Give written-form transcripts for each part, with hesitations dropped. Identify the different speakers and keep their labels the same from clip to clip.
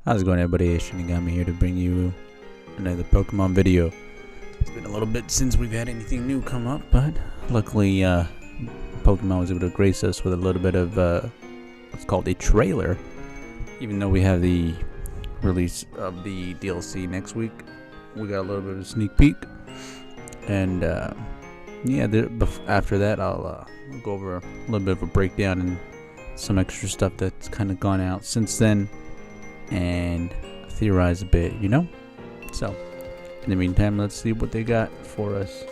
Speaker 1: How's it going, everybody? Shinigami here to bring you another Pokemon video. It's been a little bit since we've had anything new come up, but luckily Pokemon was able to grace us with a little bit of what's called a trailer. Even though we have the release of the DLC next week, we got a little bit of a sneak peek. And after that I'll go over a little bit of a breakdown and some extra stuff that's kind of gone out since then, and theorize a bit, So, in the meantime, let's see what they got for us.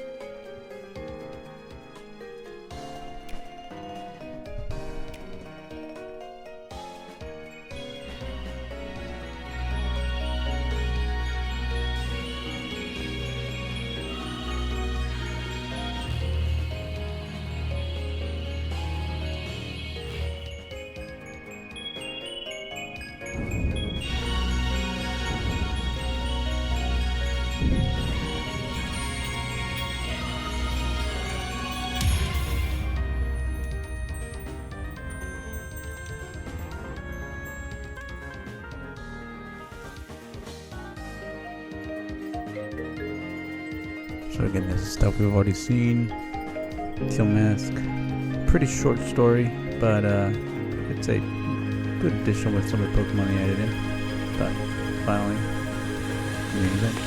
Speaker 1: So again, this is stuff we've already seen. Teal Mask, pretty short story, but it's a good addition with some of the Pokemon he added in. But finally, main event.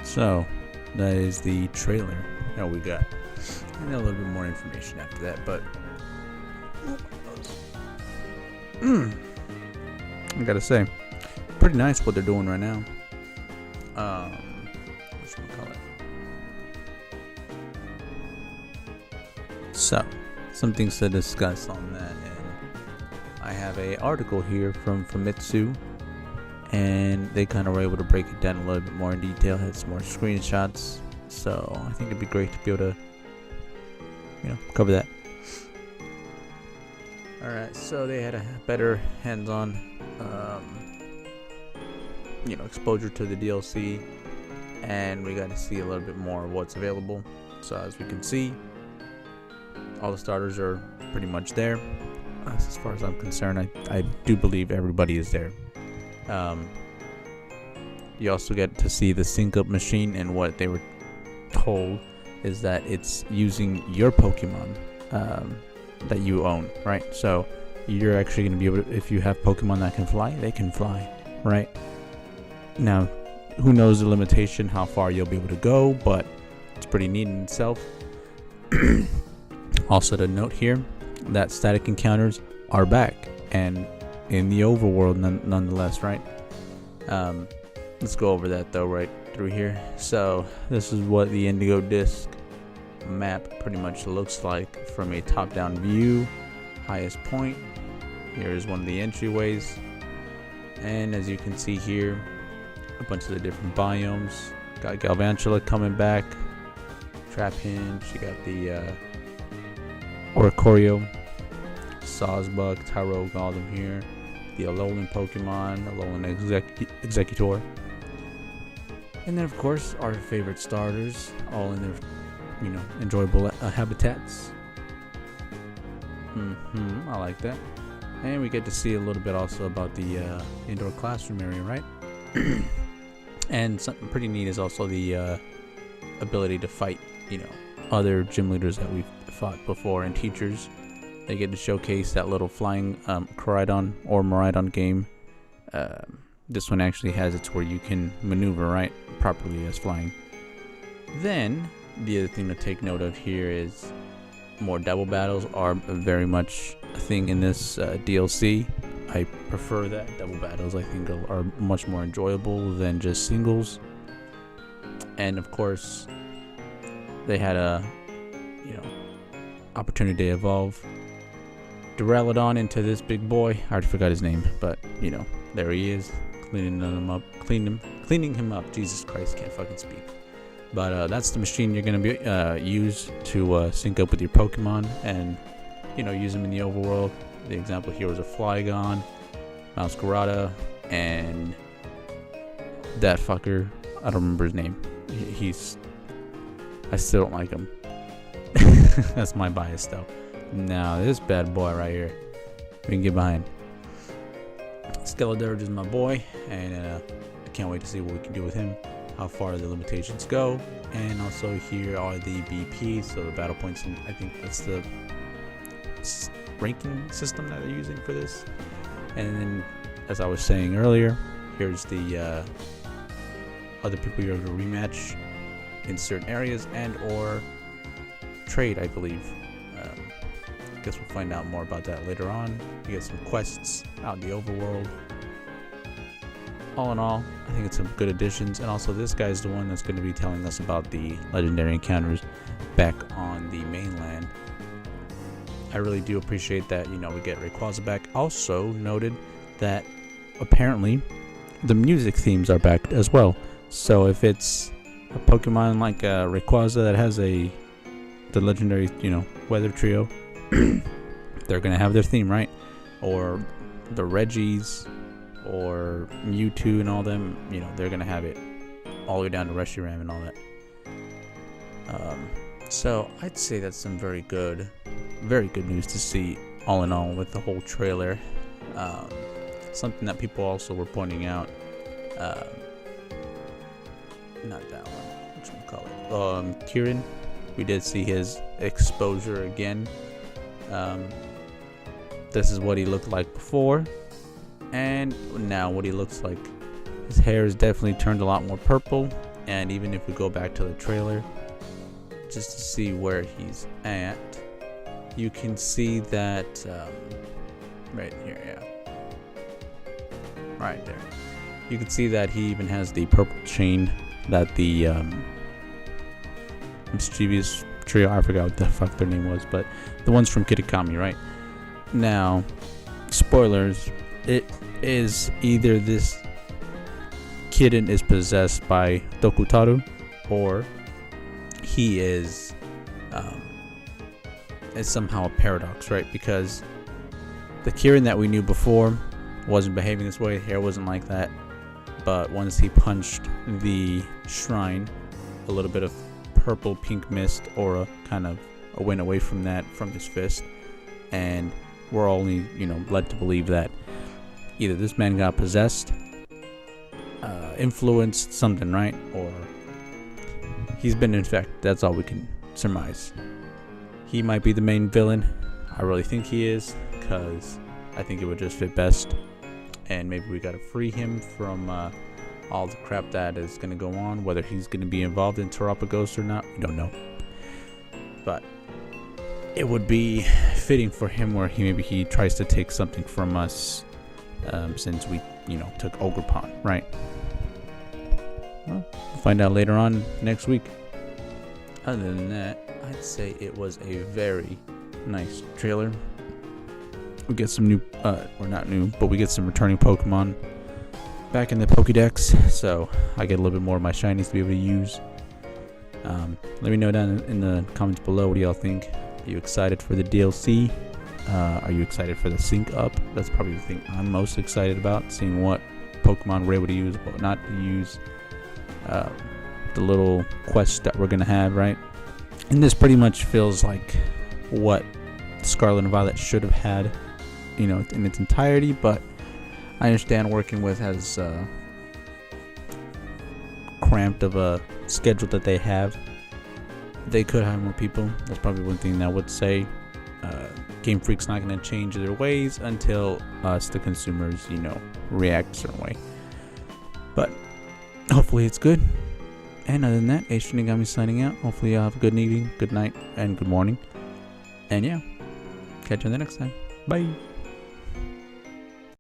Speaker 1: So, that is the trailer that we got. And a little bit more information after that, but I gotta say, pretty nice what they're doing right now. What should we call it? So, some things to discuss on that, and I have a article here from Famitsu, and they kind of were able to break it down a little bit more in detail, had some more screenshots, So I think it'd be great to be able to, cover that. Alright, so they had a better hands-on, exposure to the DLC, and we got to see a little bit more of what's available. So as we can see, all the starters are pretty much there. As far as I'm concerned, I do believe everybody is there. You also get to see the sync-up machine, and what they were told is that it's using your Pokemon that you own, right? So you're actually going to be able to, if you have Pokemon that can fly, they can fly, right? Now, who knows the limitation, how far you'll be able to go, but it's pretty neat in itself. Also to note here that static encounters are back, and in the overworld nonetheless, right? Let's go over that though right through here. So this is what the Indigo disc map pretty much looks like from a top-down view. Highest point, here is one of the entryways, and as you can see here, a bunch of the different biomes. Got Galvantula coming back, Trapinch, you got the Oricorio, Sawsbuck, Tyrogue, all of them here. The Alolan Pokemon, Alolan Executor. And then of course our favorite starters, all in their enjoyable habitats. I like that. And we get to see a little bit also about the indoor classroom area, right? And something pretty neat is also the ability to fight, other gym leaders that we've fought before, and teachers. They get to showcase that little flying Koraidon or Miraidon game. This one actually has it where you can maneuver, right, properly as flying. Then the other thing to take note of here is more double battles are very much a thing in this DLC. I prefer that. Double battles, I think, are much more enjoyable than just singles. And of course, they had a opportunity to evolve Duraludon into this big boy. I already forgot his name, but there he is, cleaning him up. Jesus Christ, can't fucking speak. But that's the machine you're gonna be use to sync up with your Pokemon and use them in the overworld. The example here was a Flygon, Mouscarada, and that fucker. I don't remember his name. I still don't like him. That's my bias though. Now this bad boy right here, we can get behind. Skeledirge is my boy, and I can't wait to see what we can do with him, how far the limitations go. And also here are the BPs, so the battle points, and I think that's the ranking system that they're using for this. And then, as I was saying earlier, here's the other people you're going to rematch in certain areas and or trade, I believe. I guess we'll find out more about that later on. You get some quests out in the overworld. All in all, I think it's some good additions. And also this guy's the one that's going to be telling us about the legendary encounters back on the mainland. I really do appreciate that, we get Rayquaza back. Also noted that apparently the music themes are back as well. So if it's a Pokemon like Rayquaza that has the legendary, weather trio, they're gonna have their theme, right? Or the Reggies or Mewtwo and all them, they're gonna have it all the way down to Reshiram and all that. So I'd say that's some very good news to see, all in all, with the whole trailer. Something that people also were pointing out, not that one, whatchamacallit, Kieran, we did see his exposure again. This is what he looked like before, and now what he looks like. His hair is definitely turned a lot more purple, and even if we go back to the trailer just to see where he's at, you can see that right here, yeah, right there, you can see that he even has the purple chain that the mischievous trio, I forgot what the fuck their name was, but the ones from Kitakami, right? Now, spoilers, it is either this kitten is possessed by Dokutaru, or he is somehow a paradox, right? Because the Kieran that we knew before wasn't behaving this way. Hair wasn't like that. But once he punched the shrine, a little bit of purple pink mist aura kind of went away from that, from his fist. And we're only, led to believe that either this man got possessed, influenced, something, right? Or he's been infected. That's all we can surmise. He might be the main villain. I really think he is, because I think it would just fit best. And maybe we gotta free him from all the crap that is gonna go on. Whether he's gonna be involved in Terapagos or not, we don't know. But it would be fitting for him where he tries to take something from us, since we, took Ogrepon, right? Well, we'll find out later on next week. Other than that, I'd say it was a very nice trailer. We get some new, or not new, but we get some returning Pokemon back in the Pokédex, so I get a little bit more of my shinies to be able to use. Let me know down in the comments below, what do y'all think? Are you excited for the DLC? Are you excited for the sync up? That's probably the thing I'm most excited about, seeing what Pokemon we're able to use, what not to use. The little quest that we're gonna have, right? And this pretty much feels like what Scarlet and Violet should have had, in its entirety. But I understand working with as cramped of a schedule that they have. They could hire more people. That's probably one thing that I would say. Game Freak's not going to change their ways until us, the consumers, react a certain way. But hopefully it's good. And other than that, Shinigami signing out. Hopefully y'all have a good evening, good night, and good morning. And yeah, catch you on the next time. Bye.